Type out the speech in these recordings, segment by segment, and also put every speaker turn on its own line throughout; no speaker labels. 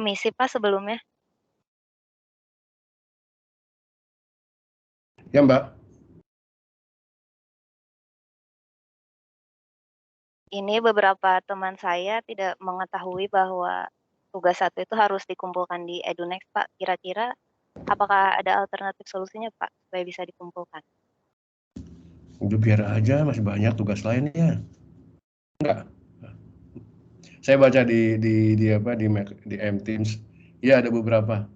Permisi Pak sebelumnya.
Ya Mbak.
Ini beberapa teman saya tidak mengetahui bahwa tugas satu itu harus dikumpulkan di EduNext Pak. Kira-kira apakah ada alternatif solusinya Pak supaya bisa dikumpulkan?
Udah biar aja, masih banyak tugas lainnya. Enggak. Saya baca di M-Teams. Ya ada beberapa.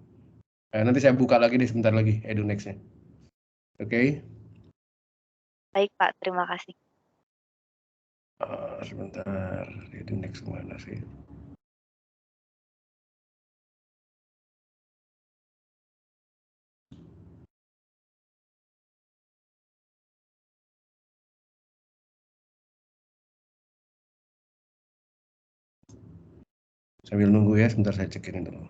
Nanti saya buka lagi nih sebentar lagi EduNext-nya. Oke.
Baik Pak, terima kasih.
Sebentar, EduNext kemana sih? Sambil nunggu ya, sebentar saya cekin dulu.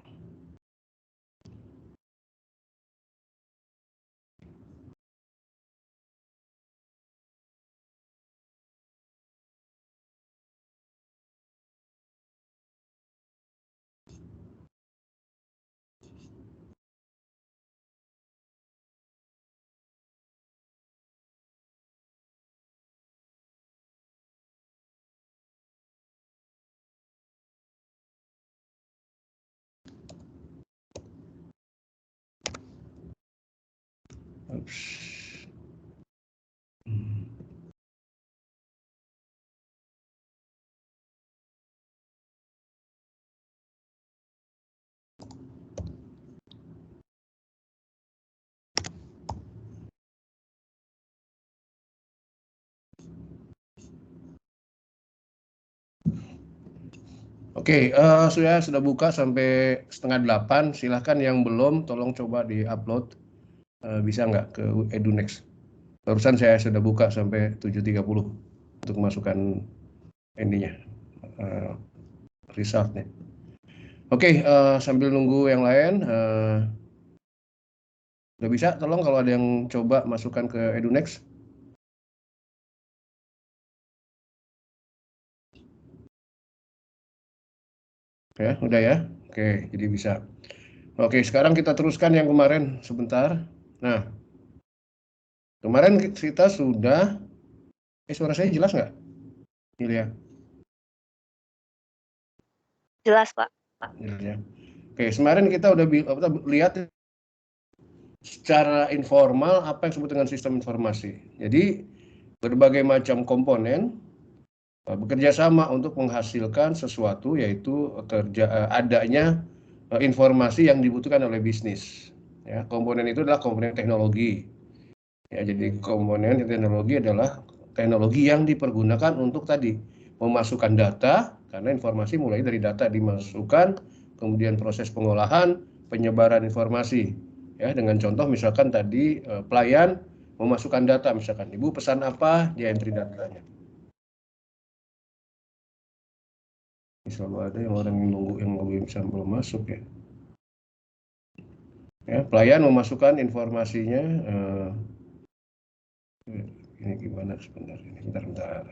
Oke, sudah buka sampai 7:30. Silahkan yang belum, tolong coba di-upload. Bisa nggak ke EduNext? Barusan saya sudah buka sampai 7:30 untuk masukkan ininya, resultnya. Oke, sambil nunggu yang lain, udah bisa? Tolong kalau ada yang coba masukkan ke EduNext. Ya, udah ya. Oke, jadi bisa. Oke, sekarang kita teruskan yang kemarin sebentar. Nah, kemarin kita sudah, suara saya jelas nggak? Ilya?
Jelas Pak.
Jelas ya. Oke, kemarin kita udah lihat secara informal apa yang disebut dengan sistem informasi. Jadi, berbagai macam komponen bekerja sama untuk menghasilkan sesuatu, yaitu adanya informasi yang dibutuhkan oleh bisnis. Ya, komponen itu adalah komponen teknologi. Ya, jadi komponen teknologi adalah teknologi yang dipergunakan untuk tadi memasukkan data, karena informasi mulai dari data dimasukkan, kemudian proses pengolahan, penyebaran informasi. Ya, dengan contoh misalkan tadi pelayan memasukkan data, misalkan ibu pesan apa, dia entry datanya. Selalu ada yang orang yang nunggu yang belum masuk ya. Ya, pelayan memasukkan informasinya. Ini gimana sebentar ini, bentar.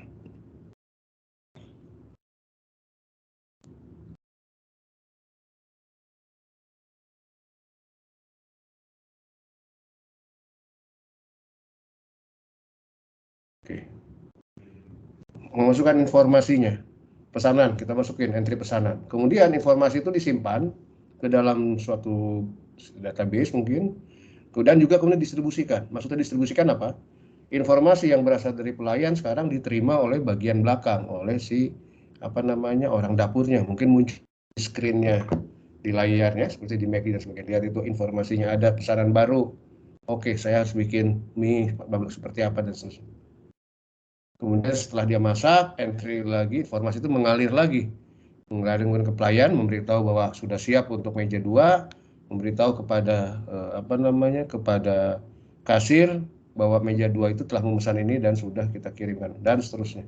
Oke. Memasukkan informasinya, pesanan, kita masukin entry pesanan. Kemudian informasi itu disimpan ke dalam suatu database mungkin, dan juga kemudian distribusikan. Maksudnya distribusikan apa? Informasi yang berasal dari pelayan sekarang diterima oleh bagian belakang, oleh si orang dapurnya. Mungkin muncul di screen-nya, di layarnya, seperti di McD dan sebagainya. Lihat itu informasinya, ada pesanan baru. Oke, saya harus bikin mie seperti apa dan seterusnya. Kemudian setelah dia masak, entry lagi, informasi itu mengalir lagi. Mengalir ke pelayan, memberitahu bahwa sudah siap untuk meja 2, memberitahu kepada kepada kasir bahwa meja 2 itu telah memesan ini dan sudah kita kirimkan, dan seterusnya.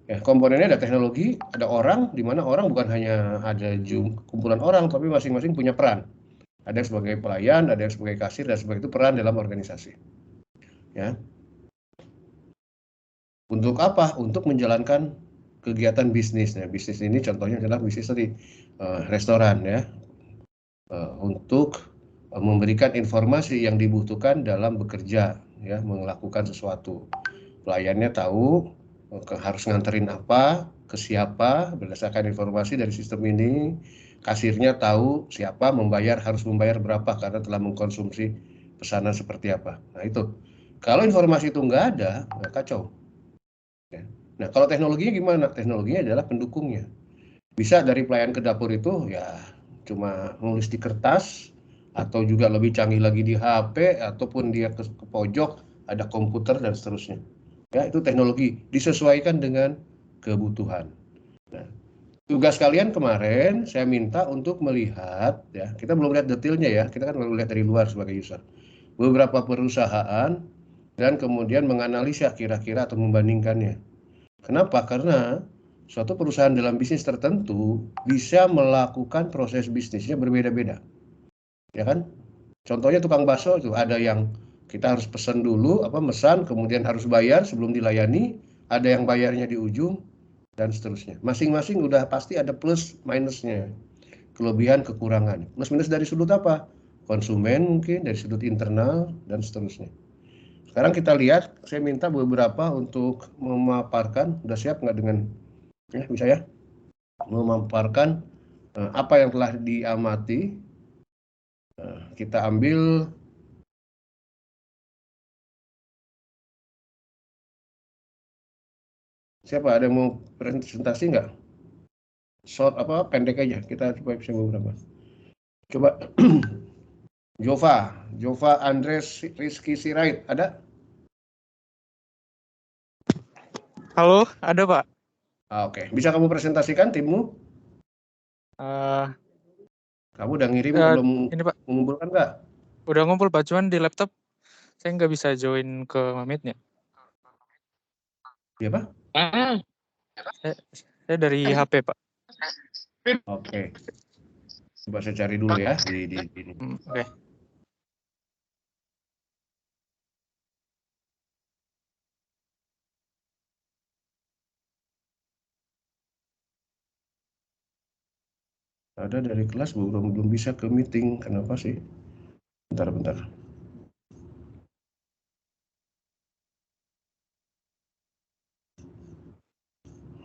Ya, komponennya ada teknologi, ada orang, di mana orang bukan hanya ada kumpulan orang, tapi masing-masing punya peran. Ada yang sebagai pelayan, ada yang sebagai kasir, dan sebagai itu peran dalam organisasi. Ya. Untuk apa? Untuk menjalankan kegiatan bisnis. Nah, bisnis ini contohnya adalah bisnis tadi restoran ya. untuk memberikan informasi yang dibutuhkan dalam bekerja, ya, melakukan sesuatu. Pelayannya tahu harus nganterin apa, ke siapa, berdasarkan informasi dari sistem ini. Kasirnya tahu siapa harus membayar berapa karena telah mengkonsumsi pesanan seperti apa. Nah itu, kalau informasi itu nggak ada, kacau. Nah kalau teknologinya gimana? Teknologinya adalah pendukungnya. Bisa dari pelayan ke dapur itu ya cuma nulis di kertas, atau juga lebih canggih lagi di HP, ataupun dia ke pojok ada komputer dan seterusnya. Ya itu teknologi disesuaikan dengan kebutuhan. Nah, tugas kalian kemarin saya minta untuk melihat, ya kita belum lihat detailnya ya, kita kan baru lihat dari luar sebagai user, beberapa perusahaan dan kemudian menganalisa kira-kira atau membandingkannya. Kenapa? Karena suatu perusahaan dalam bisnis tertentu bisa melakukan proses bisnisnya berbeda-beda, ya kan? Contohnya tukang bakso itu ada yang kita harus pesan dulu, mesan, kemudian harus bayar sebelum dilayani, ada yang bayarnya di ujung, dan seterusnya. Masing-masing udah pasti ada plus minusnya, kelebihan kekurangan. Plus minus dari sudut apa? Konsumen mungkin, dari sudut internal, dan seterusnya. Sekarang kita lihat, saya minta beberapa untuk memaparkan, udah siap nggak dengan, ya bisa ya, memaparkan apa yang telah diamati. Kita ambil siapa, ada yang mau presentasi nggak? Short pendek aja, kita coba bisa beberapa. Coba Jova Andres Rizky Sirait, ada?
Halo, ada Pak.
Oke. Bisa kamu presentasikan timmu? Kamu udah ngirim belum?
Ini Pak,
mengumpulkan nggak?
udah ngumpul Pak, cuman di laptop saya nggak bisa join ke Meet-nya.
Iya Pak?
Saya dari HP Pak.
Oke. Coba saya cari dulu ya di ini.
Oke.
Ada dari kelas belum bisa ke meeting. Kenapa sih? Bentar.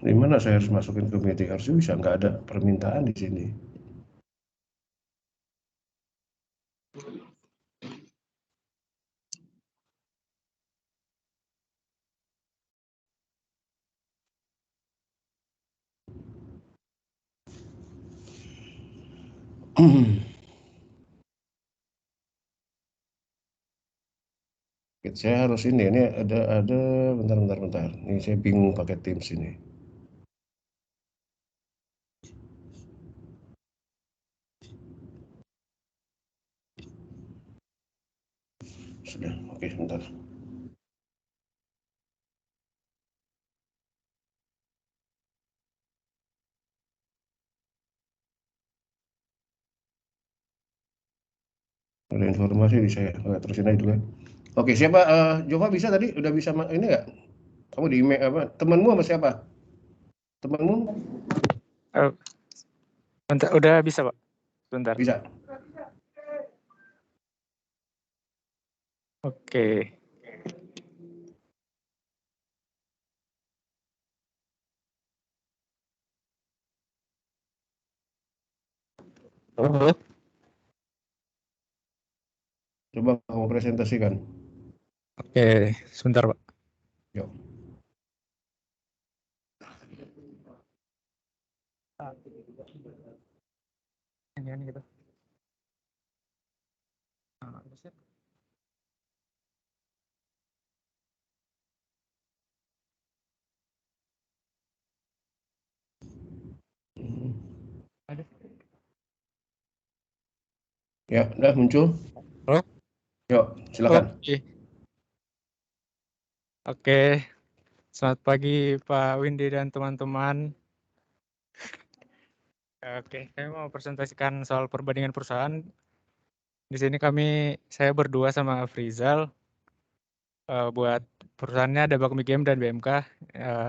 Di mana saya harus masukin ke meeting? Harusnya bisa, nggak ada permintaan di sini. Saya harus ini ada bentar. Ini saya bingung pakai Teams ini. Sudah, oke, sebentar. Ada informasi di saya, terusin aja dulu ya. Oke, siapa? Jova bisa tadi? Udah bisa ini nggak? Kamu di email temanmu sama siapa? Temanmu?
Bentar, udah bisa Pak. Bentar.
Bisa.
Oke. Halo.
Coba kamu presentasikan.
Oke, sebentar Pak.
Yuk.
Ini gitu.
Ya, udah muncul.
Halo.
Yuk, silakan.
Oke. Selamat pagi Pak Windy dan teman-teman. Oke, saya mau presentasikan soal perbandingan perusahaan. Di sini saya berdua sama Afrizal. Buat perusahaannya ada Bakmi Game dan BMK.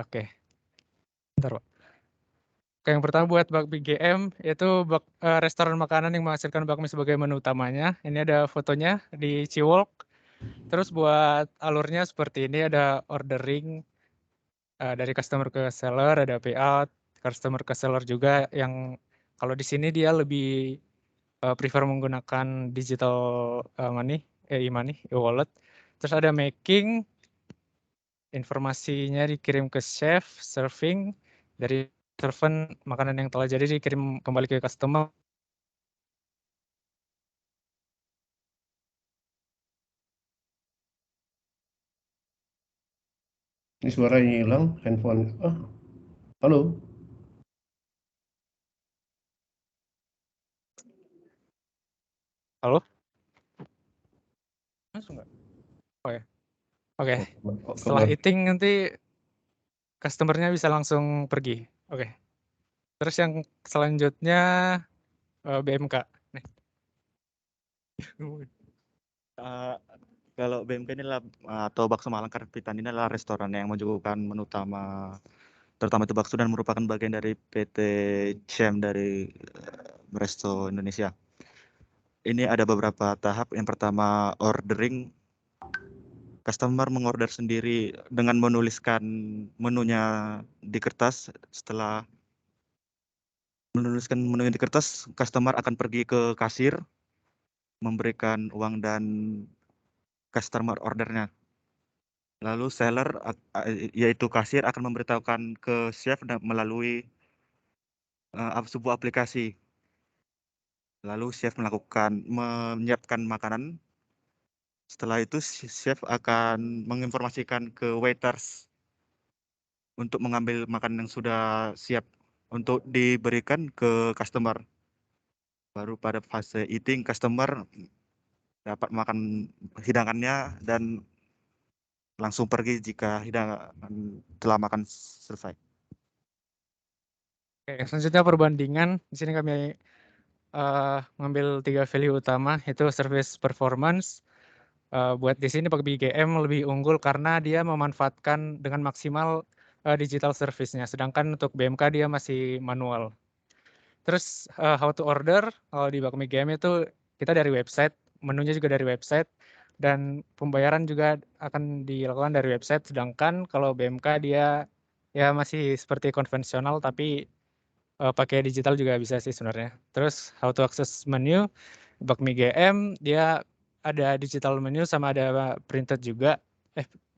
Oke. Bentar Pak. Yang pertama buat bakmi GM itu restoran makanan yang menghasilkan bakmi sebagai menu utamanya. Ini ada fotonya di Ciwolk. Terus buat alurnya seperti ini, ada ordering dari customer ke seller, ada payout, customer ke seller juga, yang kalau di sini dia lebih prefer menggunakan digital money, e-money, e-wallet. Terus ada making, informasinya dikirim ke chef, serving, dari servant makanan yang telah jadi dikirim kembali ke customer.
Ini suaranya hilang, handphone. Halo.
Halo? Langsung nggak? Oh ya. Oke. Setelah eating nanti customernya bisa langsung pergi. Oke. Terus yang selanjutnya BMK. Nih.
Kalau BMK ini adalah atau Bakso Malang Karbitan ini adalah restoran yang menyuguhkan menu utama, terutama itu bakso, dan merupakan bagian dari PT CEM dari Resto Indonesia. Ini ada beberapa tahap. Yang pertama ordering. Customer mengorder sendiri dengan menuliskan menunya di kertas. Setelah menuliskan menunya di kertas, customer akan pergi ke kasir, memberikan uang dan customer ordernya. Lalu seller, yaitu kasir, akan memberitahukan ke chef melalui sebuah aplikasi. Lalu chef menyiapkan makanan. Setelah itu chef akan menginformasikan ke waiters untuk mengambil makanan yang sudah siap untuk diberikan ke customer. Baru pada fase eating, customer dapat makan hidangannya dan langsung pergi jika hidangan telah makan selesai.
Oke, selanjutnya perbandingan. Di sini kami ngambil 3 value utama, itu service performance. Buat di sini bakmi GM lebih unggul karena dia memanfaatkan dengan maksimal digital service-nya, sedangkan untuk BMK dia masih manual. Terus how to order, kalau di bakmi GM itu kita dari website, menunya juga dari website, dan pembayaran juga akan dilakukan dari website, sedangkan kalau BMK dia ya masih seperti konvensional, tapi pakai digital juga bisa sih sebenarnya. Terus how to access menu, bakmi GM dia ada digital menu sama ada printed juga.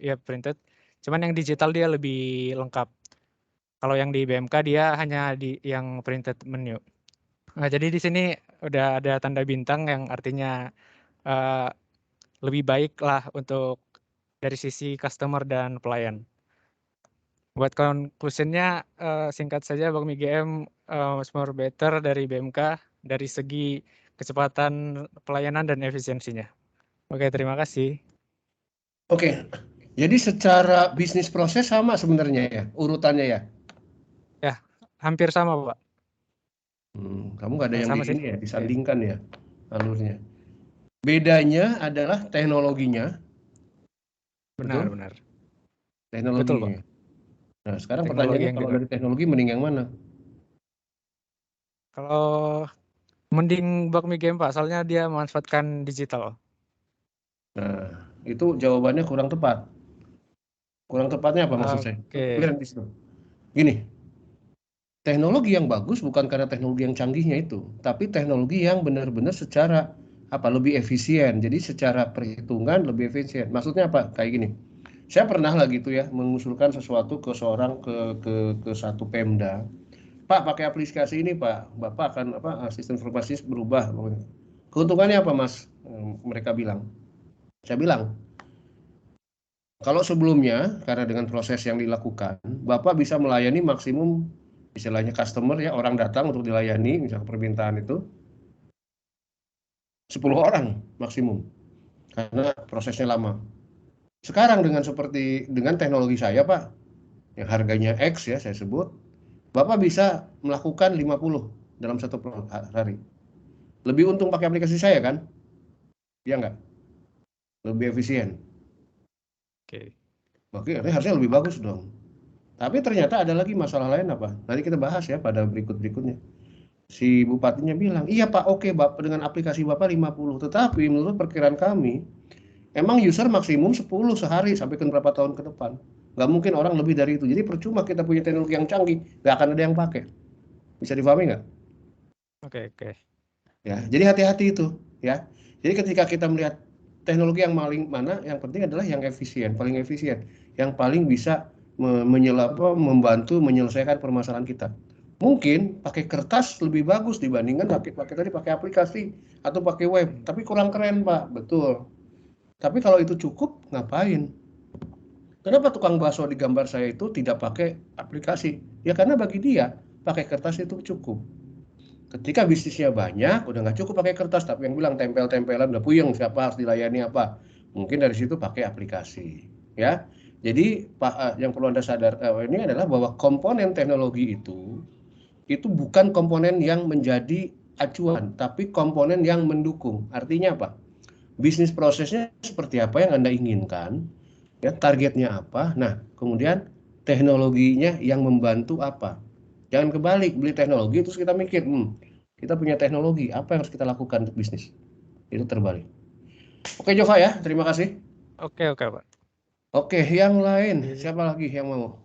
Ya printed. Cuman yang digital dia lebih lengkap. Kalau yang di BMK dia hanya di yang printed menu. Nah, jadi di sini udah ada tanda bintang yang artinya lebih baik lah untuk dari sisi customer dan pelayan. Buat conclusion-nya, singkat saja bakmi GM much more better dari BMK dari segi kecepatan pelayanan dan efisiensinya. Oke, terima kasih.
Oke, jadi secara bisnis proses sama sebenarnya ya, urutannya ya?
Ya, hampir sama, Pak.
Kamu nggak ada yang
Sama
di
sih.
ini ya, disandingkan ya alurnya. Bedanya adalah teknologinya.
Benar,
Betul?
benar.
Teknologinya.
Betul, Pak.
Nah, sekarang
Teknologi
pertanyaannya,
yang
kalau
digunakan.
dari teknologi mending yang mana?
Kalau mending bakmi GM, Pak, soalnya dia memanfaatkan digital.
Nah, itu jawabannya kurang tepat. Kurang tepatnya apa maksud saya?
Oke.
Clear di situ. Gini, teknologi yang bagus bukan karena teknologi yang canggihnya itu, tapi teknologi yang benar-benar secara lebih efisien. Jadi secara perhitungan lebih efisien. Maksudnya apa? Kayak gini. Saya pernah lah gitu ya mengusulkan sesuatu ke seorang ke satu Pemda. Pak, pakai aplikasi ini, Pak. Bapak akan sistem informasi berubah. Keuntungannya apa, Mas? Mereka bilang. Saya bilang, kalau sebelumnya, karena dengan proses yang dilakukan, Bapak bisa melayani maksimum, istilahnya customer ya, orang datang untuk dilayani, misalnya permintaan itu, 10 orang maksimum, karena prosesnya lama. Sekarang dengan teknologi saya, Pak, yang harganya X ya, saya sebut, Bapak bisa melakukan 50 dalam satu hari. Lebih untung pakai aplikasi saya kan? Iya nggak? Lebih efisien.
Oke.
Oke, harusnya lebih bagus dong. Tapi ternyata ada lagi masalah lain apa? Nanti kita bahas ya pada berikutnya. Si bupatinya bilang, iya Pak, oke Bapak dengan aplikasi Bapak 50. Tetapi menurut perkiraan kami, emang user maksimum 10 sehari sampai ke berapa tahun ke depan. Nggak mungkin orang lebih dari itu. Jadi percuma kita punya teknologi yang canggih, nggak akan ada yang pakai. Bisa dipahami nggak?
Oke.
Ya, jadi hati-hati itu ya. Jadi ketika kita melihat teknologi yang paling mana, yang penting adalah yang efisien, paling efisien, yang paling bisa membantu menyelesaikan permasalahan kita. Mungkin pakai kertas lebih bagus dibandingkan pakai aplikasi atau pakai web, tapi kurang keren Pak, betul. Tapi kalau itu cukup, ngapain? Kenapa tukang bakso di gambar saya itu tidak pakai aplikasi? Ya karena bagi dia pakai kertas itu cukup. Ketika bisnisnya banyak, udah nggak cukup pakai kertas, tapi yang bilang tempel-tempelan udah puyeng, siapa harus dilayani apa? Mungkin dari situ pakai aplikasi, ya. Jadi yang perlu Anda sadar ini adalah bahwa komponen teknologi itu bukan komponen yang menjadi acuan, tapi komponen yang mendukung. Artinya apa? Bisnis prosesnya seperti apa yang Anda inginkan, ya targetnya apa. Nah, kemudian teknologinya yang membantu apa. Jangan kebalik, beli teknologi terus kita mikir, kita punya teknologi, apa yang harus kita lakukan untuk bisnis. Itu terbalik. Oke Jova ya, terima kasih.
Oke Pak.
Oke, yang lain, siapa lagi yang mau?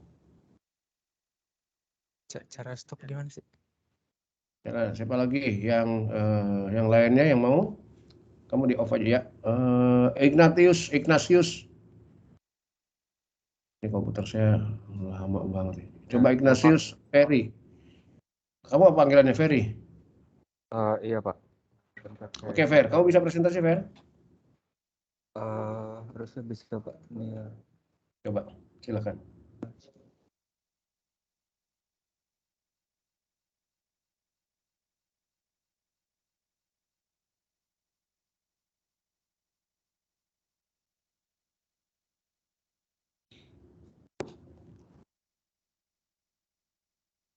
Cara stop gimana sih?
Siapa lagi yang lainnya yang mau? Kamu di off aja ya. Ignatius. Ini komputer saya lama banget. Coba Ignatius, Ferry. Kamu apa panggilannya Ferry?
Iya Pak.
Oke Fer, kamu bisa presentasi Fer?
Harusnya bisa Pak. Ini,
Coba, silakan.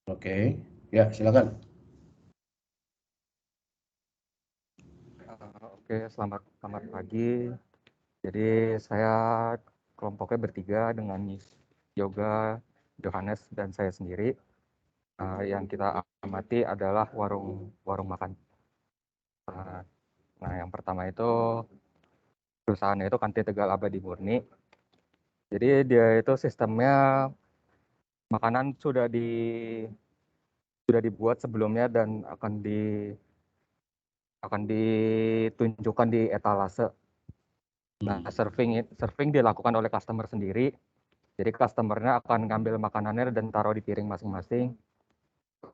Oke, ya silakan.
Oke, selamat pagi. Jadi saya kelompoknya bertiga dengan Yoga, Johannes, dan saya sendiri. Yang kita amati adalah warung makan. Nah, yang pertama itu perusahaannya itu Kantin Tegal Abadi Murni. Jadi dia itu sistemnya makanan sudah dibuat sebelumnya dan akan ditunjukkan di etalase. Nah, serving dilakukan oleh customer sendiri. Jadi customernya akan ngambil makanannya dan taruh di piring masing-masing.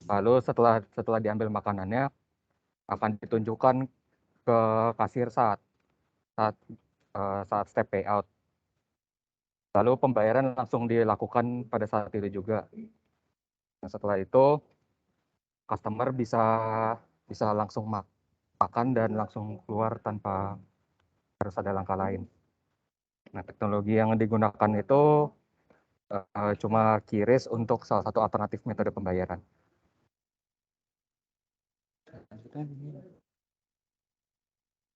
Lalu setelah diambil makanannya akan ditunjukkan ke kasir saat step payout. Lalu pembayaran langsung dilakukan pada saat itu juga. Nah, setelah itu customer bisa langsung makan dan langsung keluar tanpa harus ada langkah lain. Nah, teknologi yang digunakan itu cuma QRIS untuk salah satu alternatif metode pembayaran.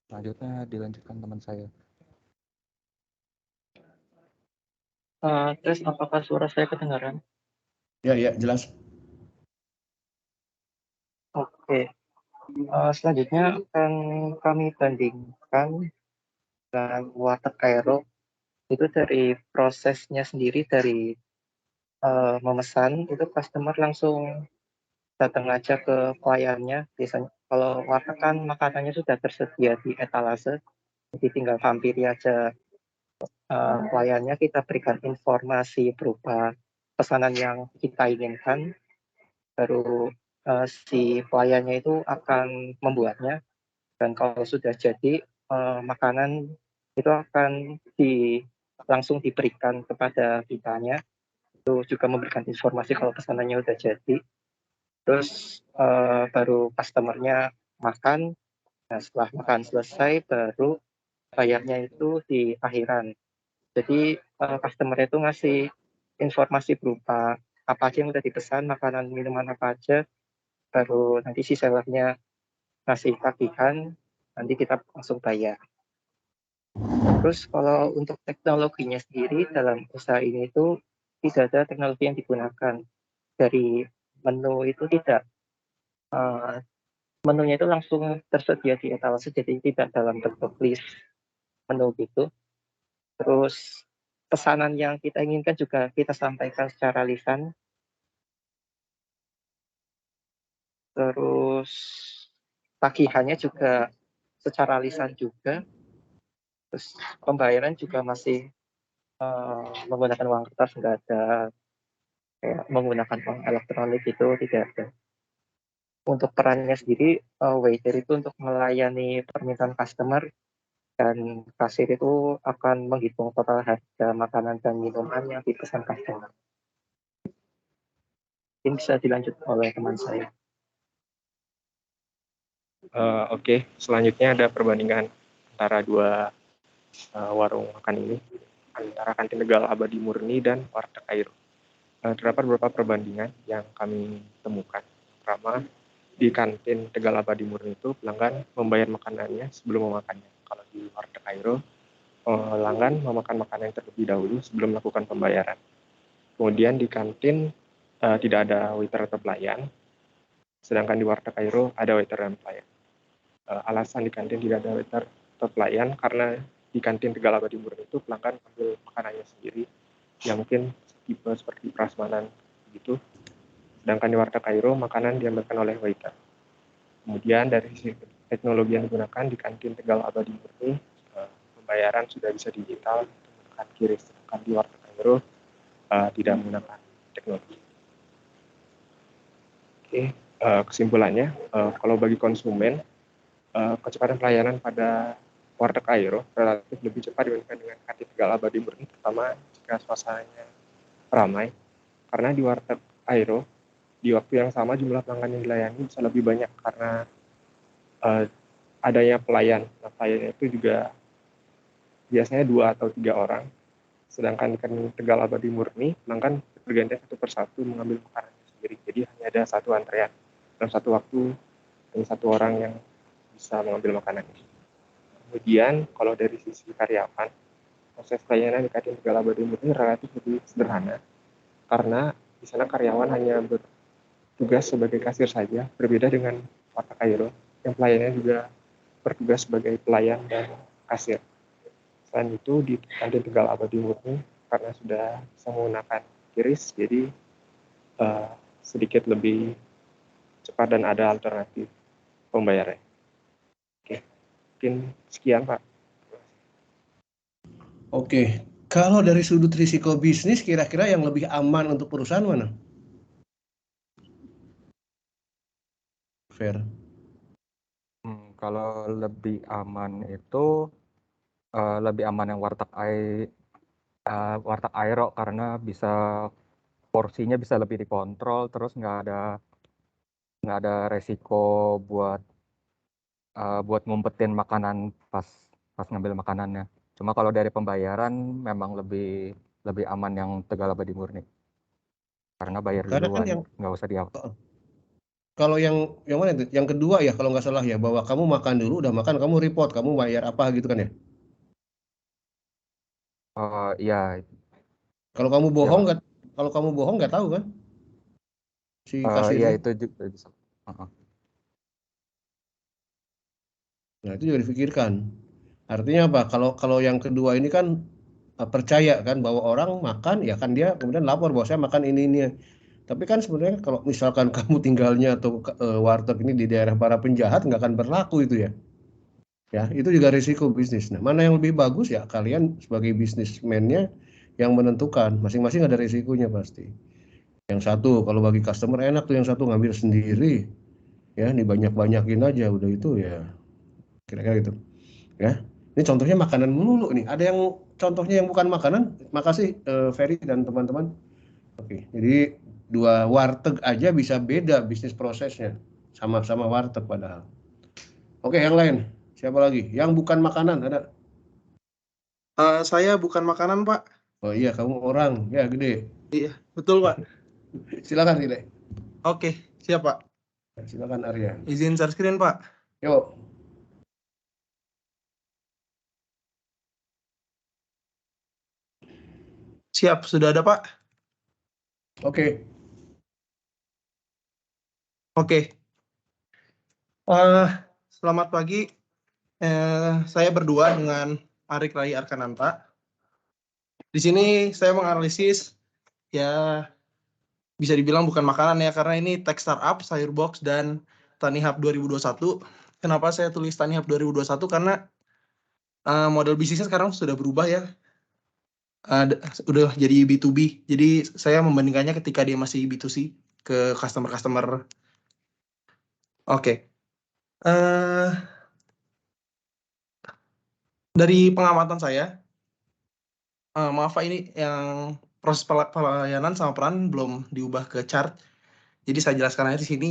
Selanjutnya dilanjutkan teman saya.
Tes, apakah suara saya kedengaran?
Ya, jelas.
Oke. Selanjutnya akan kami bandingkan dengan Water Aero. Itu dari prosesnya sendiri, dari memesan, itu customer langsung datang aja ke pelayannya. Biasanya kalau Water kan makanannya sudah tersedia di etalase, jadi tinggal hampiri aja pelayannya, kita berikan informasi berupa pesanan yang kita inginkan, baru si pelayannya itu akan membuatnya, dan kalau sudah jadi makanan itu akan langsung diberikan kepada kitanya, itu juga memberikan informasi kalau pesanannya udah jadi, terus baru customernya makan. Nah, setelah makan selesai baru bayarnya itu di akhiran. Jadi customer itu ngasih informasi berupa apa aja yang udah dipesan, makanan, minuman apa aja, baru nanti si sellernya ngasih tagihan, nanti kita langsung bayar. Terus kalau untuk teknologinya sendiri dalam usaha ini itu tidak ada teknologi yang digunakan. Dari menu itu tidak, menunya itu langsung tersedia di etalase, jadi tidak dalam bentuk list menu gitu. Terus pesanan yang kita inginkan juga kita sampaikan secara lisan. Terus tagihannya juga secara lisan juga. Terus pembayaran juga masih menggunakan uang kertas, nggak ada kayak menggunakan uang elektronik, itu tidak ada. Untuk perannya sendiri, waiter itu untuk melayani permintaan customer, dan kasir itu akan menghitung total harga makanan dan minuman yang dipesan customer. Ini bisa dilanjut oleh teman saya.
Oke, selanjutnya ada perbandingan antara dua warung makan ini, antara Kantin Tegal Abadi Murni dan Warteg Cairo. Terdapat beberapa perbandingan yang kami temukan. Pertama, di Kantin Tegal Abadi Murni itu pelanggan membayar makanannya sebelum memakannya. Kalau di Warteg Cairo, pelanggan memakan makanan terlebih dahulu sebelum melakukan pembayaran. Kemudian di kantin tidak ada waiter atau pelayan, sedangkan di Warteg Cairo ada waiter dan pelayan. Alasan di kantin tidak ada waiter atau pelayan karena di Kantin Tegal Abadi Murni itu pelanggan ambil makanannya sendiri, yang mungkin tipe seperti prasmanan gitu. Sedangkan di Warteg Cairo makanan diambilkan oleh waiter. Kemudian dari sisi teknologi yang digunakan di Kantin Tegal Abadi Murni, pembayaran sudah bisa digital menggunakan QRIS. Sedangkan di Warteg Cairo tidak menggunakan teknologi. Oke, kesimpulannya, kalau bagi konsumen, kecepatan pelayanan pada Warteg Cairo relatif lebih cepat dibandingkan dengan Kantin Tegal Abadi Murni, terutama jika suasananya ramai. Karena di Warteg Cairo, di waktu yang sama jumlah pelanggan yang dilayani bisa lebih banyak karena adanya pelayan. Nah, pelayan itu juga biasanya 2 atau 3 orang. Sedangkan di Kantin Tegal Abadi Murni, pelanggan bergantian satu persatu mengambil makanannya sendiri. Jadi hanya ada satu antrean. Dalam satu waktu, hanya satu orang yang bisa mengambil makanan. Kemudian kalau dari sisi karyawan, proses pelayanan di Kantin Tegal Abadi Murni relatif lebih sederhana karena di sana karyawan hanya bertugas sebagai kasir saja, berbeda dengan Warteg Cairo yang pelayannya juga bertugas sebagai pelayan dan kasir. Selain itu di Kantin Tegal Abadi Murni karena sudah bisa menggunakan QRIS, jadi sedikit lebih cepat dan ada alternatif pembayaran. Oke, mungkin sekian Pak.
Oke, kalau dari sudut risiko bisnis, kira-kira yang lebih aman untuk perusahaan mana? Fair.
Kalau lebih aman itu lebih aman yang Warteg Cairo karena bisa porsinya bisa lebih dikontrol, terus nggak ada resiko buat ngumpetin makanan pas ngambil makanannya. Cuma kalau dari pembayaran memang lebih aman yang Tegal Abadi Murni karena bayar
Karena kan
duluan, nggak usah diawal.
kalau yang mana itu? Yang kedua ya, kalau nggak salah ya, bahwa kamu makan dulu, udah makan kamu report, kamu bayar apa gitu kan ya?
Iya,
Kalau kamu
iya
bohong
Pak.
nggak tahu kan si
Iya
kasirnya.
itu juga bisa.
Nah, itu juga dipikirkan. Artinya apa? Kalau yang kedua ini kan percaya kan bahwa orang makan ya kan dia kemudian lapor bahwa saya makan ini. Tapi kan sebenarnya kalau misalkan kamu tinggalnya atau warteg ini di daerah para penjahat, nggak akan berlaku itu ya. Ya, itu juga risiko bisnis. Nah, mana yang lebih bagus ya kalian sebagai bisnismennya yang menentukan. Masing-masing ada risikonya pasti. Yang satu kalau bagi customer enak tuh, yang satu ngambil sendiri. Ya, dibanyak-banyakin aja udah itu ya. Kira-kira gitu. Ya. Ini contohnya makanan melulu nih. Ada yang contohnya yang bukan makanan? Makasih Ferry dan teman-teman. Oke, jadi dua warteg aja bisa beda bisnis prosesnya. Sama-sama warteg padahal. Oke, yang lain. Siapa lagi? Yang bukan makanan ada?
Saya bukan makanan, Pak.
Oh iya, kamu orang. Ya, gede.
Iya, betul, Pak.
Silakan, Gede.
Oke, siap, Pak.
Silakan, Arya.
Izin share screen, Pak.
Yuk.
Siap, sudah ada, Pak.
Oke.
Oke. Selamat pagi. Saya berdua dengan Arik Rai Arkananta. Di sini saya menganalisis, ya bisa dibilang bukan makanan ya, karena ini tech startup, Sayurbox, dan TaniHub 2021. Kenapa saya tulis TaniHub 2021? Karena model bisnisnya sekarang sudah berubah ya. Udah jadi B2B. Jadi saya membandingkannya ketika dia masih B2C ke customer-customer. Oke. Dari pengamatan saya, maaf Pak, ini yang proses pelayanan sama peran belum diubah ke chart. Jadi saya jelaskan aja di sini.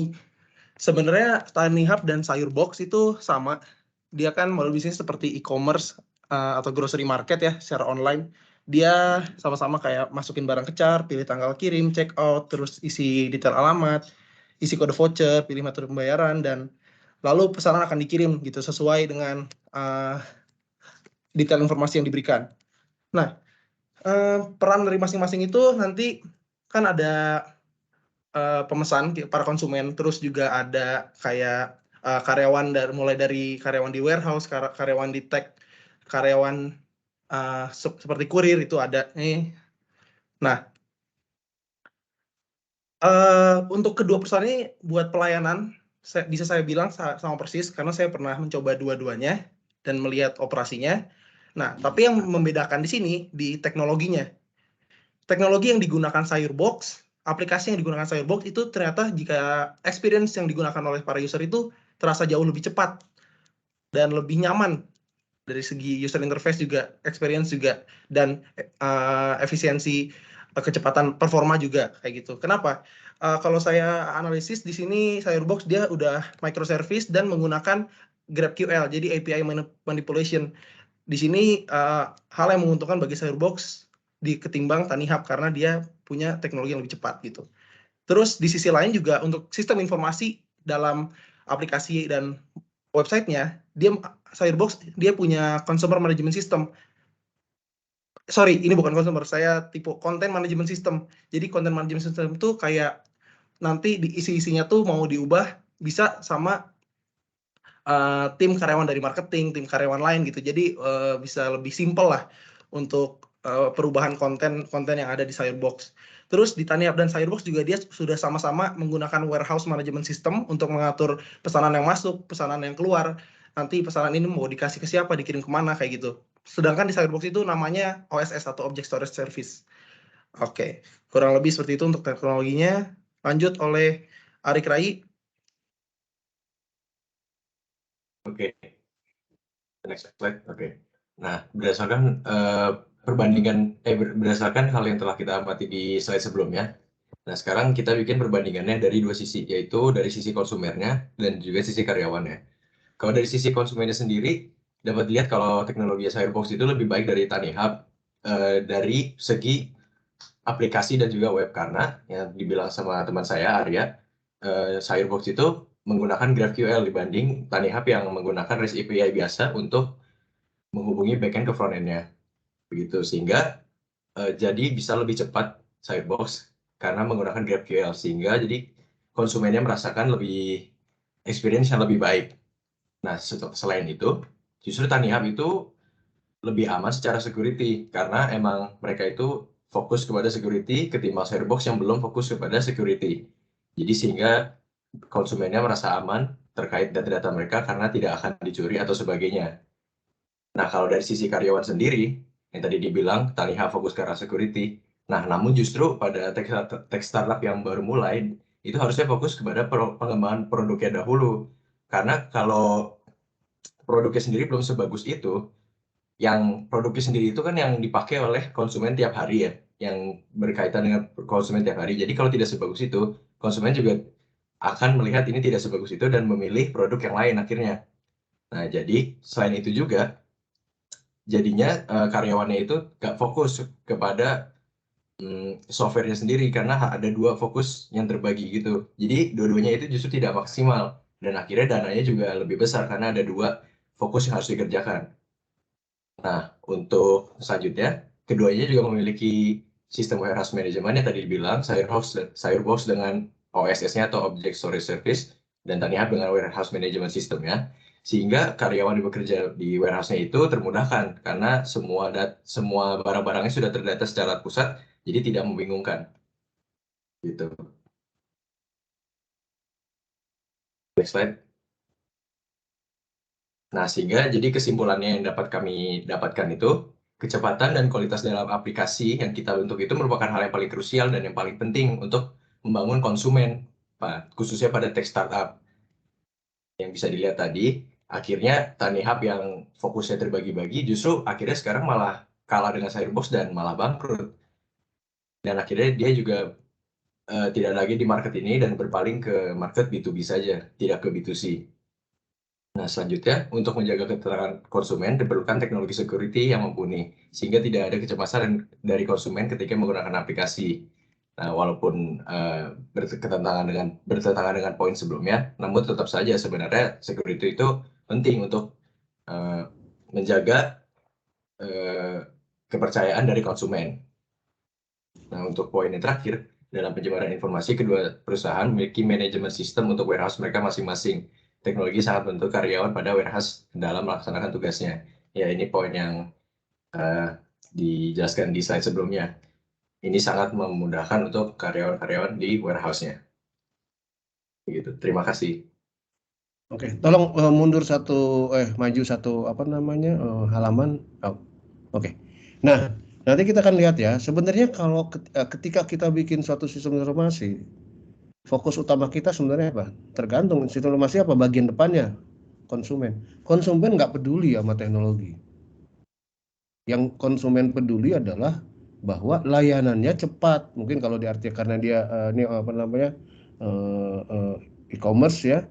Sebenarnya TaniHub dan Sayurbox itu sama. Dia kan model bisnis seperti e-commerce atau grocery market ya, secara online. Dia sama-sama kayak masukin barang ke chart, pilih tanggal kirim, check out, terus isi detail alamat, isi kode voucher, pilih metode pembayaran, dan lalu pesanan akan dikirim gitu sesuai dengan detail informasi yang diberikan. Nah, peran dari masing-masing itu nanti kan ada pemesan, para konsumen, terus juga ada kayak karyawan, mulai dari karyawan di warehouse, karyawan di tech, karyawan seperti kurir itu ada nih. Nah, untuk kedua perusahaan ini buat pelayanan, bisa saya bilang sama persis karena saya pernah mencoba dua-duanya dan melihat operasinya. Nah, tapi yang membedakan di sini di teknologinya. Teknologi yang digunakan Sayurbox, aplikasi yang digunakan Sayurbox itu ternyata jika experience yang digunakan oleh para user itu terasa jauh lebih cepat dan lebih nyaman dari segi user interface juga, experience juga, dan efisiensi, kecepatan performa juga kayak gitu. Kenapa? Kalau saya analisis di sini Sayurbox dia udah microservice dan menggunakan GraphQL, jadi API manipulation. Di sini hal yang menguntungkan bagi Sayurbox ketimbang TaniHub karena dia punya teknologi yang lebih cepat gitu. Terus di sisi lain juga untuk sistem informasi dalam aplikasi dan websitenya, Sayurbox dia punya consumer management system. Sorry, ini bukan consumer, saya tipe content management system. Jadi content management system itu kayak nanti di isi-isinya tuh mau diubah bisa sama tim karyawan dari marketing, tim karyawan lain gitu. Jadi bisa lebih simple lah untuk perubahan konten yang ada di Sayurbox. Terus di TaniHub dan Sayurbox juga dia sudah sama-sama menggunakan warehouse management system untuk mengatur pesanan yang masuk, pesanan yang keluar. Nanti pesanan ini mau dikasih ke siapa, dikirim kemana, kayak gitu. Sedangkan di Sayurbox itu namanya OSS atau Object Storage Service. Oke, kurang lebih seperti itu untuk teknologinya. Lanjut oleh Arik Rai.
Oke, next slide. Oke. Nah, berdasarkan berdasarkan hal yang telah kita amati di slide sebelumnya, nah sekarang kita bikin perbandingannya dari dua sisi, yaitu dari sisi konsumernya dan juga sisi karyawannya. Kalau dari sisi konsumennya sendiri, dapat dilihat kalau teknologi Sayurbox itu lebih baik dari TaniHub dari segi aplikasi dan juga web, karena yang dibilang sama teman saya Arya, Sayurbox itu menggunakan GraphQL dibanding TaniHub yang menggunakan REST API biasa untuk menghubungi backend ke frontend-nya. Begitu, sehingga jadi bisa lebih cepat Sayurbox karena menggunakan GraphQL, sehingga jadi konsumennya merasakan lebih experience yang lebih baik. Nah, selain itu, justru TaniHub itu lebih aman secara security karena emang mereka itu fokus kepada security ketimbang Sayurbox yang belum fokus kepada security. Jadi sehingga konsumennya merasa aman terkait data-data mereka karena tidak akan dicuri atau sebagainya. Nah, kalau dari sisi karyawan sendiri, yang tadi dibilang TaniHub fokus ke arah security. Nah, namun justru pada tech startup yang baru mulai, itu harusnya fokus kepada pengembangan produknya dahulu. Karena kalau produknya sendiri belum sebagus itu, yang produknya sendiri itu kan yang dipakai oleh konsumen tiap hari ya, yang berkaitan dengan konsumen tiap hari. Jadi kalau tidak sebagus itu, konsumen juga akan melihat ini tidak sebagus itu dan memilih produk yang lain akhirnya. Nah, jadi selain itu juga, jadinya karyawannya itu nggak fokus kepada softwarenya sendiri karena ada dua fokus yang terbagi gitu. Jadi dua-duanya itu justru tidak maksimal dan akhirnya dananya juga lebih besar karena ada dua fokus yang harus dikerjakan. Nah, untuk selanjutnya, keduanya juga memiliki sistem warehouse management yang tadi dibilang, Sirebox dengan OSS-nya atau Object Storage Service, dan Tanihub dengan warehouse management system-nya, sehingga karyawan yang bekerja di warehouse-nya itu termudahkan karena semua barang-barangnya sudah terdata secara pusat, jadi tidak membingungkan. Gitu. Next slide. Nah, sehingga jadi kesimpulannya yang dapat kami dapatkan itu, kecepatan dan kualitas dalam aplikasi yang kita bentuk itu merupakan hal yang paling krusial dan yang paling penting untuk membangun konsumen, khususnya pada tech startup. Yang bisa dilihat tadi, akhirnya Tanihub yang fokusnya terbagi-bagi, justru akhirnya sekarang malah kalah dengan Sirebox dan malah bangkrut. Dan akhirnya dia juga tidak lagi di market ini dan berpaling ke market B2B saja, tidak ke B2C. Nah, selanjutnya, untuk menjaga ketenangan konsumen, diperlukan teknologi security yang mumpuni, sehingga tidak ada kecemasan dari konsumen ketika menggunakan aplikasi. Nah, walaupun bertentangan dengan poin sebelumnya, namun tetap saja sebenarnya security itu penting untuk menjaga kepercayaan dari konsumen. Nah, untuk poin yang terakhir, dalam penyebaran informasi, kedua perusahaan memiliki manajemen sistem untuk warehouse mereka masing-masing. Teknologi sangat membantu karyawan pada warehouse dalam melaksanakan tugasnya. Ya, ini poin yang dijelaskan di slide sebelumnya. Ini sangat memudahkan untuk karyawan-karyawan di warehouse-nya. Begitu. Terima kasih.
Oke, tolong maju satu halaman. Oke. Nah, nanti kita akan lihat ya. Sebenarnya kalau ketika kita bikin suatu sistem informasi, fokus utama kita sebenarnya apa? Tergantung sistem informasi apa bagian depannya, konsumen. Konsumen nggak peduli sama teknologi. Yang konsumen peduli adalah bahwa layanannya cepat. Mungkin kalau diartikan karena dia e-commerce ya.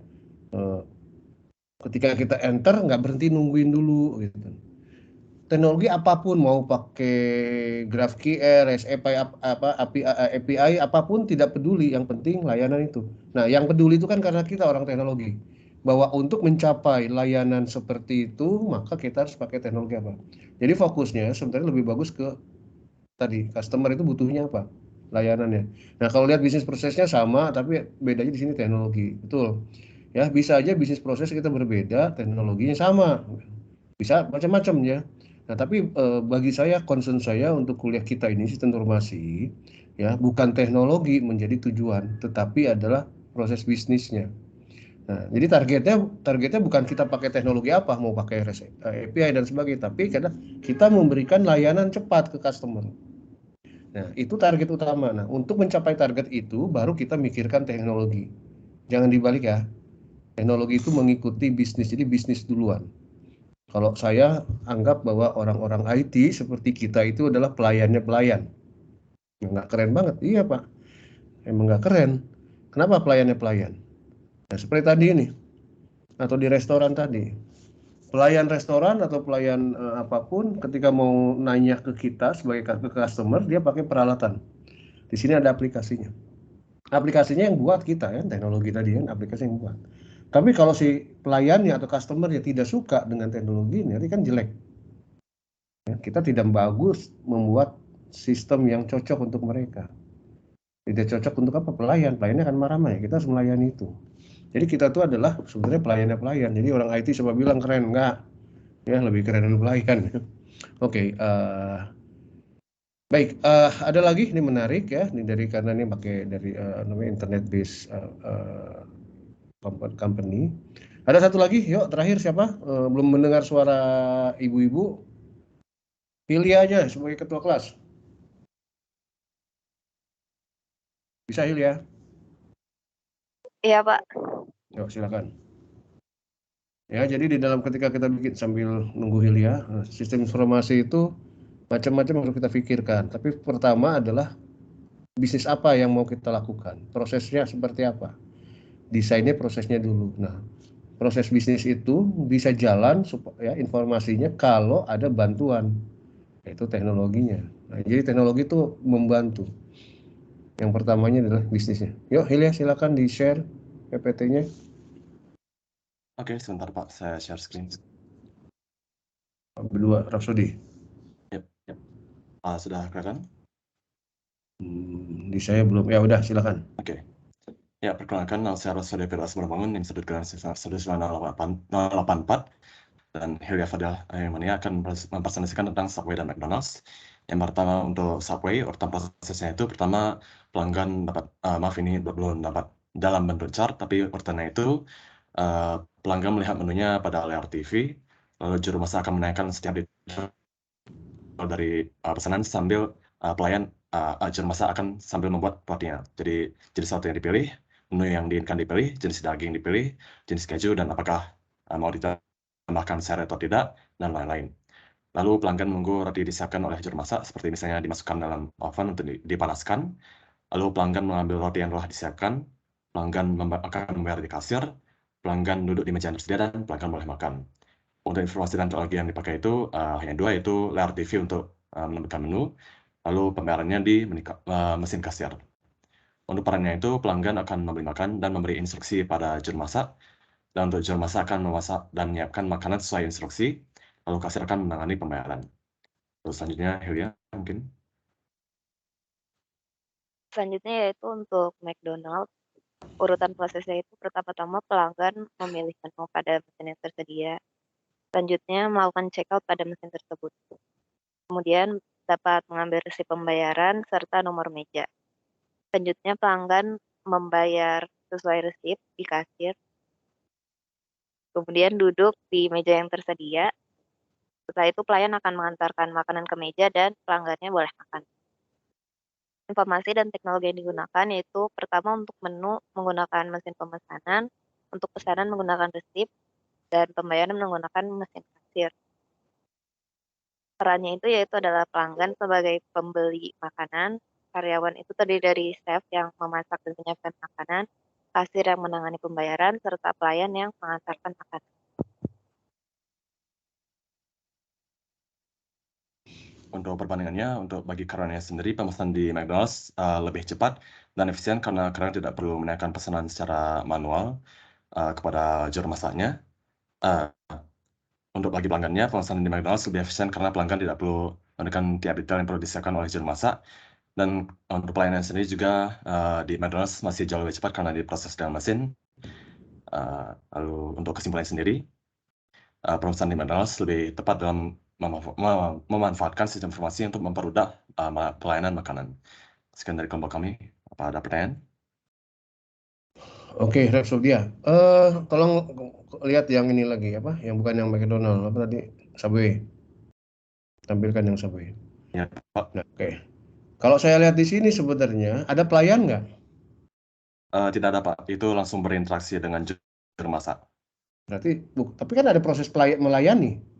Ketika kita enter nggak berhenti nungguin dulu gitu. Teknologi apapun mau pakai GraphQL, API apapun tidak peduli, yang penting layanan itu. Nah, yang peduli itu kan karena kita orang teknologi. Bahwa untuk mencapai layanan seperti itu, maka kita harus pakai teknologi apa. Jadi fokusnya sebenarnya lebih bagus ke tadi, customer itu butuhnya apa? Layanannya. Nah, kalau lihat bisnis prosesnya sama, tapi bedanya di sini teknologi. Betul. Ya, bisa aja bisnis proses kita berbeda, teknologinya sama. Bisa macam-macam ya. Nah, tapi bagi saya, concern saya untuk kuliah kita ini sistem informasi, ya bukan teknologi menjadi tujuan, tetapi adalah proses bisnisnya. Nah, jadi targetnya bukan kita pakai teknologi apa, mau pakai API dan sebagainya, tapi karena kita memberikan layanan cepat ke customer. Nah, itu target utama. Nah, untuk mencapai target itu, baru kita mikirkan teknologi. Jangan dibalik ya. Teknologi itu mengikuti bisnis, jadi bisnis duluan. Kalau saya anggap bahwa orang-orang IT seperti kita itu adalah pelayannya pelayan. Nggak keren banget, iya Pak. Emang nggak keren. Kenapa pelayannya pelayan? Nah, seperti tadi ini, atau di restoran tadi. Pelayan restoran atau pelayan apapun, ketika mau nanya ke kita sebagai customer, dia pakai peralatan. Di sini ada aplikasinya. Aplikasinya yang buat kita ya, teknologi tadi kan, aplikasi yang buat. Tapi kalau si pelayannya atau customer-nya tidak suka dengan teknologi ini, kan jelek. Ya, kita tidak bagus membuat sistem yang cocok untuk mereka. Tidak cocok untuk apa? Pelayan. Pelayannya akan marah-marah ya, kita harus melayani itu. Jadi kita tuh adalah sebenarnya pelayannya pelayan. Jadi orang IT coba bilang keren, enggak. Ya, lebih keren dari pelayan. Oke, baik, ada lagi ini menarik ya, ini karena ini pakai dari namanya internet based company. Ada satu lagi, yuk terakhir siapa? Belum mendengar suara ibu-ibu. Pilih aja sebagai ketua kelas. Bisa Hilya?
Iya, Pak.
Yuk, silakan. Ya, jadi di dalam ketika kita bikin sambil nunggu Hilya, sistem informasi itu macam-macam harus kita pikirkan. Tapi pertama adalah bisnis apa yang mau kita lakukan, prosesnya seperti apa, desainnya prosesnya dulu. Nah, proses bisnis itu bisa jalan supaya informasinya kalau ada bantuan, yaitu teknologinya. Nah, jadi teknologi itu membantu. Yang pertamanya adalah bisnisnya. Yuk Hilya, silakan di share PPT-nya.
Oke, sebentar Pak, saya share screen.
Berdua, Rhapsody.
Yep. Sudah kelihatan?
Di saya belum. Ya udah, silakan.
Oke. Ya, perkenalkan, nama saya Rosada Firdaus Berbangun, yang disebut dengan 084, dan Hilya Fadil Aymania akan mempresentasikan tentang Subway dan McDonald's. Yang pertama untuk Subway, urutan prosesnya itu pertama pelanggan dapat, maaf ini belum dapat dalam bentuk chart, tapi urutannya itu pelanggan melihat menunya pada layar TV, lalu juru masak akan menanyakan setiap detail dari pesanan sambil pelayan juru masak akan sambil membuat rotinya. Jadi jenis roti yang dipilih, menu yang diinginkan dipilih, jenis daging dipilih, jenis keju, dan apakah mau ditambahkan serai atau tidak, dan lain-lain. Lalu pelanggan menunggu roti disiapkan oleh juru masak, seperti misalnya dimasukkan dalam oven untuk dipanaskan. Lalu pelanggan mengambil roti yang telah disiapkan, pelanggan akan membayar di kasir, pelanggan duduk di meja yang tersedia, dan pelanggan boleh makan. Untuk informasi dan teknologi yang dipakai itu hanya dua, yaitu layar TV untuk menampilkan menu, lalu pembayarannya di mesin kasir. Untuk perannya itu, pelanggan akan membeli makan dan memberi instruksi pada juru masak, dan untuk juru masak akan memasak dan menyiapkan makanan sesuai instruksi, lalu kasir akan menangani pembayaran. Terus selanjutnya, Hilya, mungkin.
Selanjutnya yaitu untuk McDonald's. Urutan prosesnya itu pertama-tama pelanggan memilih menu pada mesin yang tersedia. Selanjutnya melakukan checkout pada mesin tersebut. Kemudian dapat mengambil resip pembayaran serta nomor meja. Selanjutnya pelanggan membayar sesuai resip di kasir. Kemudian duduk di meja yang tersedia. Setelah itu pelayan akan mengantarkan makanan ke meja dan pelanggannya boleh makan. Informasi dan teknologi yang digunakan yaitu pertama untuk menu menggunakan mesin pemesanan, untuk pesanan menggunakan resip, dan pembayaran menggunakan mesin kasir. Perannya itu yaitu adalah pelanggan sebagai pembeli makanan, karyawan itu terdiri dari chef yang memasak dan menyiapkan makanan, kasir yang menangani pembayaran, serta pelayan yang mengantarkan makanan.
Untuk perbandingannya, untuk bagi karyawannya sendiri, pemesan di McDonald's lebih cepat dan efisien karena karyawan tidak perlu menanyakan pesanan secara manual kepada juru masaknya. Untuk bagi pelanggannya, pemesanan di McDonald's lebih efisien karena pelanggan tidak perlu menekan tiap detail yang perlu disiapkan oleh juru masak. Dan untuk pelayanan sendiri juga di McDonald's masih jauh lebih cepat karena diproses dengan mesin. Lalu untuk kesimpulannya sendiri, pemesanan di McDonald's lebih tepat dalam memanfaatkan sistem informasi untuk mempermudah pelayanan makanan. Sekian dari kelompok kami. Apa ada pertanyaan?
Oke, Repsodia. Tolong lihat yang ini lagi, apa? Yang bukan yang McDonald, apa tadi? Subway. Tampilkan yang Subway.
Ya, Pak.
Nah, oke. Kalau saya lihat di sini sebenarnya ada pelayan nggak?
Tidak ada, Pak. Itu langsung berinteraksi dengan juru masak.
Berarti, tapi kan ada proses melayani.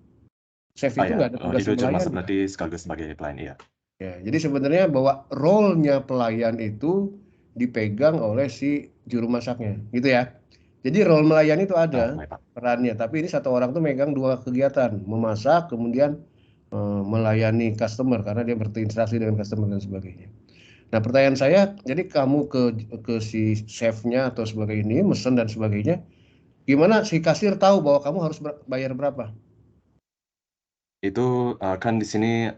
Chef itu nggak ada tugas
itu juru masak
melayani.
berarti sekaligus sebagai pelayan, iya.
Ya, jadi sebenarnya bahwa role-nya pelayan itu dipegang oleh si juru masaknya, gitu ya. Jadi role melayani itu ada perannya, tapi ini satu orang tuh megang dua kegiatan, memasak kemudian melayani customer karena dia berinteraksi dengan customer dan sebagainya. Nah, pertanyaan saya, jadi kamu ke si chefnya atau sebagai ini, mesen dan sebagainya, gimana si kasir tahu bahwa kamu harus bayar berapa?
Itu kan di sini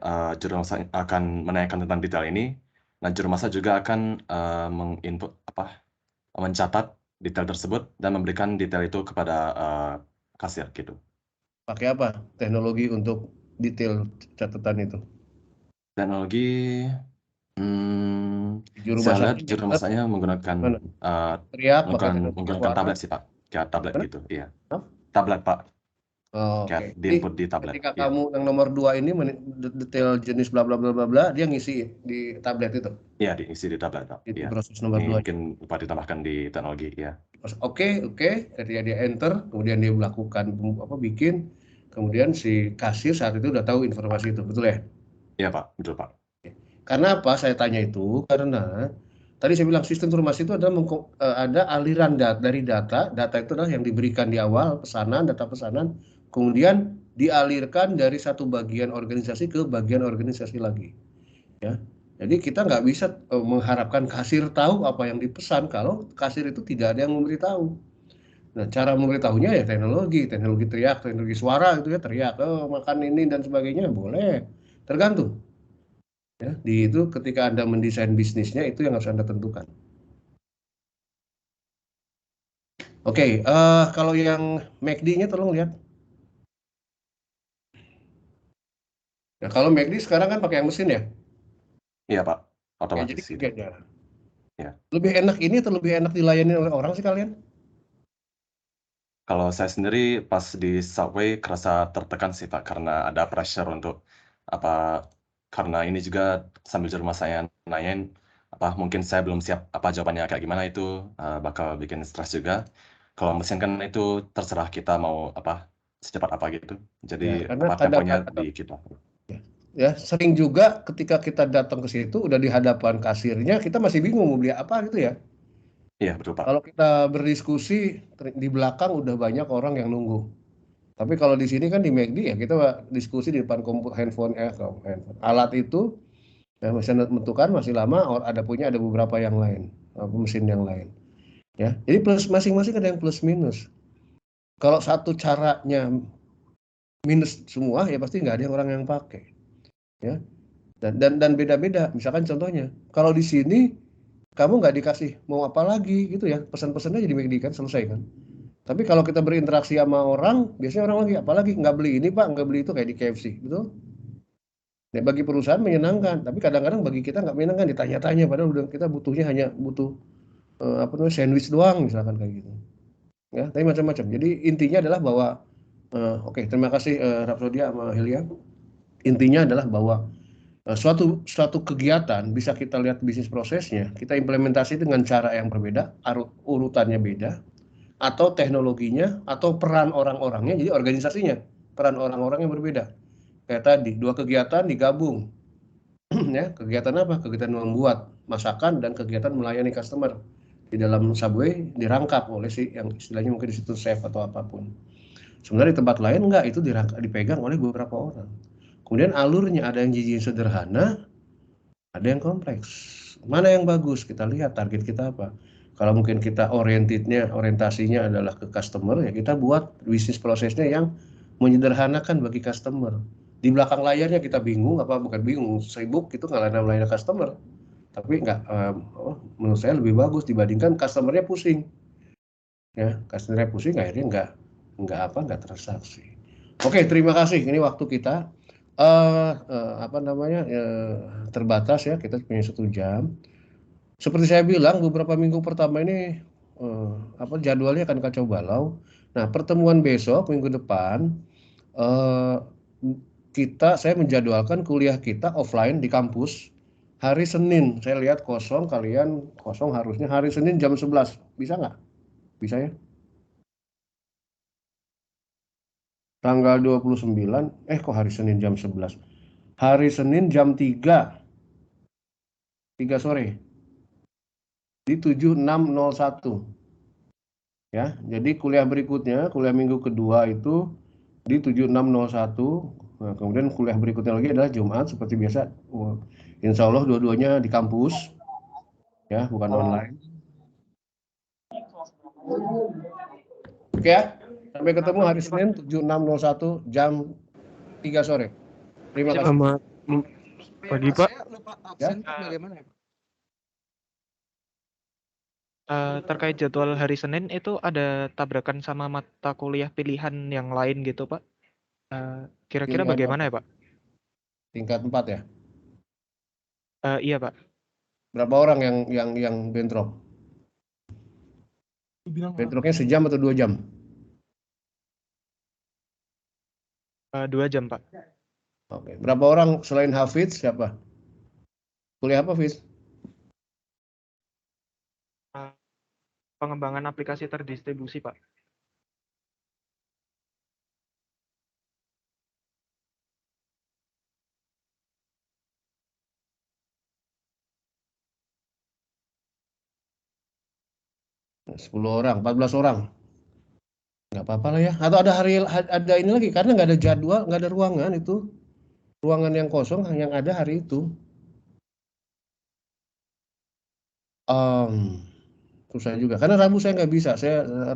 juru masak akan menanyakan tentang detail ini. Nah, juru masak juga akan menginput mencatat detail tersebut dan memberikan detail itu kepada kasir gitu.
Pakai apa teknologi untuk detail catatan itu?
Teknologi saya lihat juru masaknya menggunakan tablet sih, Pak. Kayak tablet gitu, iya. Tablet, Pak.
Oke.
Diinput di tablet.
Ketika kamu yang nomor 2 ini detail jenis bla bla bla bla bla, dia ngisi di tablet itu.
Iya, diisi di tablet, Pak.
Itu
ya.
proses nomor 2.
Mungkin lupa ditambahkan di teknologi, ya.
Oke. Ketika dia enter, kemudian dia melakukan bikin, kemudian si kasir saat itu udah tahu informasi itu, betul ya?
Iya, Pak, betul, Pak.
Karena apa saya tanya itu? Karena tadi saya bilang sistem informasi itu adalah ada aliran dari data itu adalah yang diberikan di awal data pesanan, kemudian dialirkan dari satu bagian organisasi ke bagian organisasi lagi, ya. Jadi kita nggak bisa mengharapkan kasir tahu apa yang dipesan kalau kasir itu tidak ada yang memberitahu. Nah, cara memberitahunya ya teknologi teriak, teknologi suara itu ya teriak, makan ini dan sebagainya boleh, tergantung. Ya, di itu ketika Anda mendesain bisnisnya itu yang harus Anda tentukan. Oke, kalau yang MACD-nya tolong lihat. Nah, kalau MACD sekarang kan pakai yang mesin ya.
Iya Pak,
Ya,
otomatis
jadi
gitu. Ya.
lebih enak ini atau lebih enak dilayani oleh orang sih kalian?
Kalau saya sendiri pas di subway kerasa tertekan sih Pak, karena ada pressure untuk karena ini juga sambil di rumah saya nanyain mungkin saya belum siap jawabannya kayak gimana itu, bakal bikin stres juga. Kalau mesin kan itu terserah kita mau secepat apa gitu. Jadi
karena
temponya di kita.
Ya, sering juga ketika kita datang ke situ udah di hadapan kasirnya kita masih bingung mau beli apa gitu ya.
Iya betul Pak.
Kalau kita berdiskusi di belakang udah banyak orang yang nunggu. Tapi kalau di sini kan di McD ya kita diskusi di depan handphone alat itu ya, masih menentukan masih lama ada beberapa yang lain, mesin yang lain. Ya, jadi plus masing-masing ada yang plus minus. Kalau satu caranya minus semua ya pasti nggak ada yang orang yang pakai. Ya. Dan beda-beda. Misalkan contohnya, kalau di sini kamu nggak dikasih mau apa lagi gitu ya, pesan-pesannya jadi McD kan selesai kan. Tapi kalau kita berinteraksi sama orang, biasanya orang lagi apalagi nggak beli ini Pak, nggak beli itu kayak di KFC, betul? Ya, bagi perusahaan menyenangkan, tapi kadang-kadang bagi kita nggak menyenangkan ditanya-tanya, padahal udah kita butuhnya hanya butuh sandwich doang misalkan kayak gitu. Ya, tapi macam-macam. Jadi intinya adalah bahwa oke, terima kasih Rapsodia sama Hilya. Intinya adalah bahwa suatu kegiatan bisa kita lihat bisnis prosesnya, kita implementasi dengan cara yang berbeda, urutannya beda, atau teknologinya, atau peran orang-orangnya, jadi organisasinya, peran orang-orang yang berbeda. Kayak tadi, dua kegiatan digabung. Ya, kegiatan apa? Kegiatan membuat masakan dan kegiatan melayani customer. Di dalam subway dirangkap oleh yang istilahnya mungkin di situ chef atau apapun. Sebenarnya di tempat lain enggak, itu dipegang oleh beberapa orang. Kemudian alurnya ada yang sederhana, ada yang kompleks. Mana yang bagus? Kita lihat target kita apa. Kalau mungkin kita orientasinya adalah ke customer, ya kita buat bisnis prosesnya yang menyederhanakan bagi customer. Di belakang layarnya kita bingung, bukan bingung, sibuk itu melayani customer. Tapi menurut saya lebih bagus dibandingkan customernya pusing. Ya, customernya pusing akhirnya nggak transaksi. Oke, terima kasih. Ini waktu kita terbatas ya, kita punya 1 jam. Seperti saya bilang beberapa minggu pertama ini jadwalnya akan kacau balau. Nah, pertemuan besok minggu depan saya menjadwalkan kuliah kita offline di kampus hari Senin. Saya lihat kosong, kalian kosong harusnya hari Senin jam 11. Bisa nggak? Bisa ya? Tanggal 29, kok hari Senin jam 11? Hari Senin jam 3 sore di 7601. Ya, jadi kuliah berikutnya, kuliah minggu kedua itu di 7601. Nah, kemudian kuliah berikutnya lagi adalah Jumat seperti biasa. Insya Allah dua-duanya di kampus, ya, bukan online. Oke ya, sampai ketemu hari Senin 7601 jam 3 sore. Terima kasih.
Selamat pagi Pak.
Saya lupa absen bagaimana ya Pak?
Terkait jadwal hari Senin itu ada tabrakan sama mata kuliah pilihan yang lain gitu Pak. Kira-kira
Pilihan
bagaimana
apa?
ya Pak?
Tingkat 4 ya?
Iya Pak.
Berapa orang yang bentrok? Bentroknya sejam atau 2 jam?
2 jam Pak.
Oke. Berapa orang selain Hafiz siapa? Kuliah apa, Hafiz?
Pengembangan aplikasi terdistribusi Pak.
Nah, 10 orang, 14 orang. Nggak apa-apa lah ya. Atau ada ini lagi, karena nggak ada jadwal, nggak ada ruangan itu. Ruangan yang kosong yang ada hari itu. Susah juga. Karena Rabu saya nggak bisa.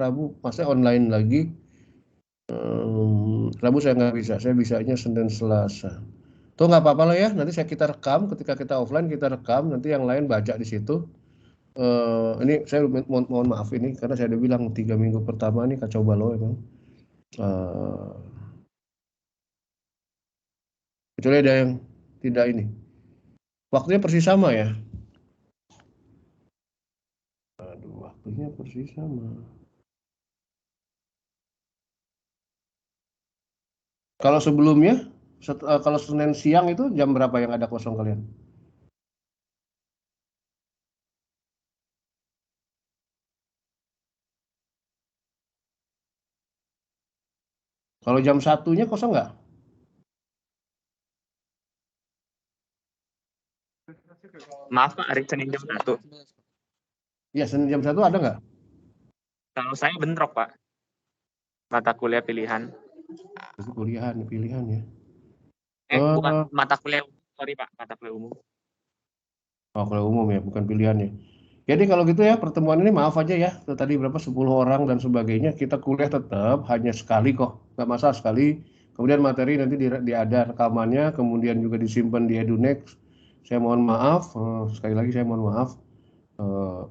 Rabu masa online lagi. Rabu saya nggak bisa. Saya bisanya Senin Selasa. Tuh nggak apa-apa lah ya, nanti kita rekam, ketika kita offline kita rekam, nanti yang lain baca di situ. Ini saya mohon maaf ini, karena saya udah bilang 3 minggu pertama ini kacau balau emang. Kecuali ada yang tidak ini. Waktunya persis sama ya. Aduh, waktunya persis sama. Kalau sebelumnya, kalau Senin siang itu jam berapa yang ada kosong kalian? Kalau jam 1-nya kosong nggak?
Maaf Pak, hari Senin jam 1.
Iya, Senin jam 1 ada nggak?
Kalau saya bentrok Pak. Mata kuliah pilihan.
Itu pilihan ya.
Bukan mata kuliah, sorry Pak, mata kuliah umum.
Oh, kuliah umum ya, bukan pilihan ya. Jadi kalau gitu ya, pertemuan ini maaf aja ya, tadi berapa 10 orang dan sebagainya, kita kuliah tetap hanya sekali kok, nggak masalah sekali. Kemudian materi nanti ada rekamannya, kemudian juga disimpan di EduNext. Saya mohon maaf, sekali lagi saya mohon maaf.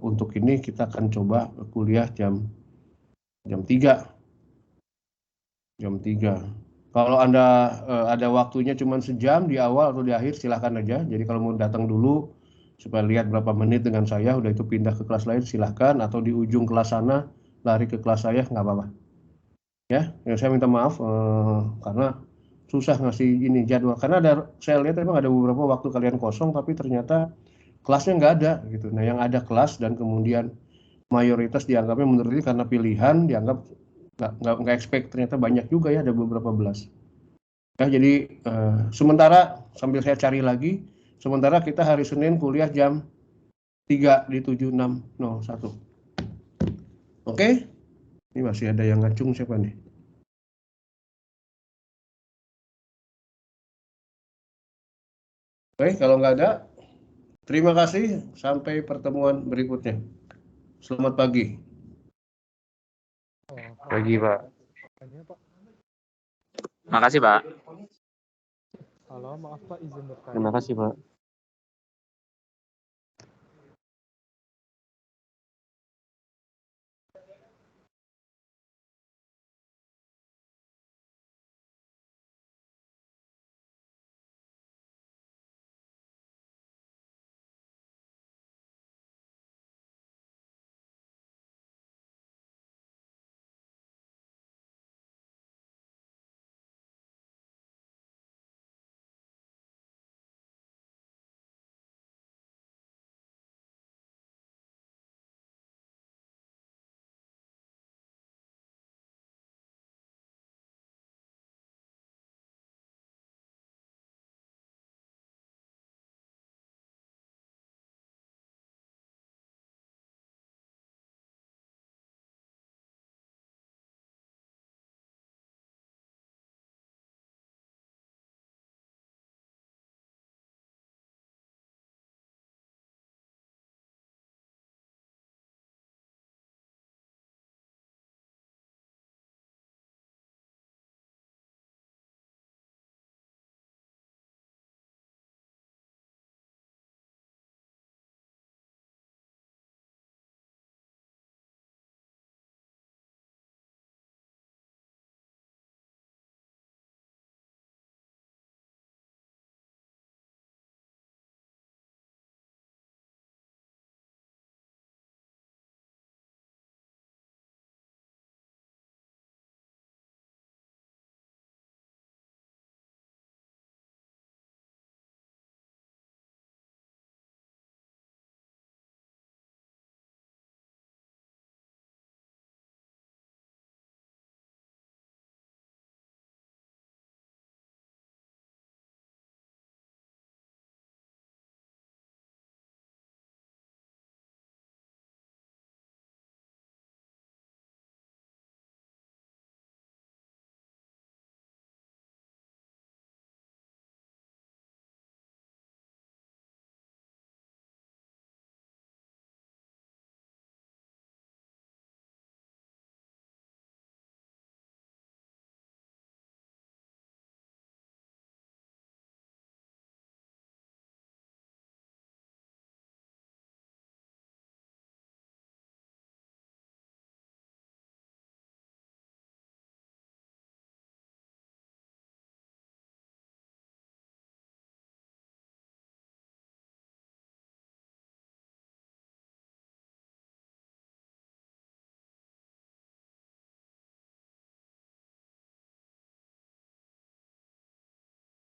Untuk ini kita akan coba kuliah jam 3. Jam 3. Kalau Anda ada waktunya cuma sejam di awal atau di akhir, silahkan aja. Jadi kalau mau datang dulu supaya lihat berapa menit dengan saya, udah itu pindah ke kelas lain silahkan, atau di ujung kelas sana lari ke kelas saya, nggak apa-apa. Ya, saya minta maaf karena susah ngasih ini jadwal. Karena saya lihat emang ada beberapa waktu kalian kosong, tapi ternyata kelasnya nggak ada gitu. Nah, yang ada kelas dan kemudian mayoritas dianggapnya menurut ini karena pilihan dianggap nggak expect, ternyata banyak juga ya, ada beberapa belas. Ya, jadi sementara sambil saya cari lagi, sementara kita hari Senin kuliah jam 3 di 7601. Oke? Ini masih ada yang ngacung siapa nih? Oke, kalau nggak ada, terima kasih. Sampai pertemuan berikutnya. Selamat pagi.
Pagi Pak. Makasih Pak.
Halo, maaf Pak, izin bertanya.
Terima kasih Pak.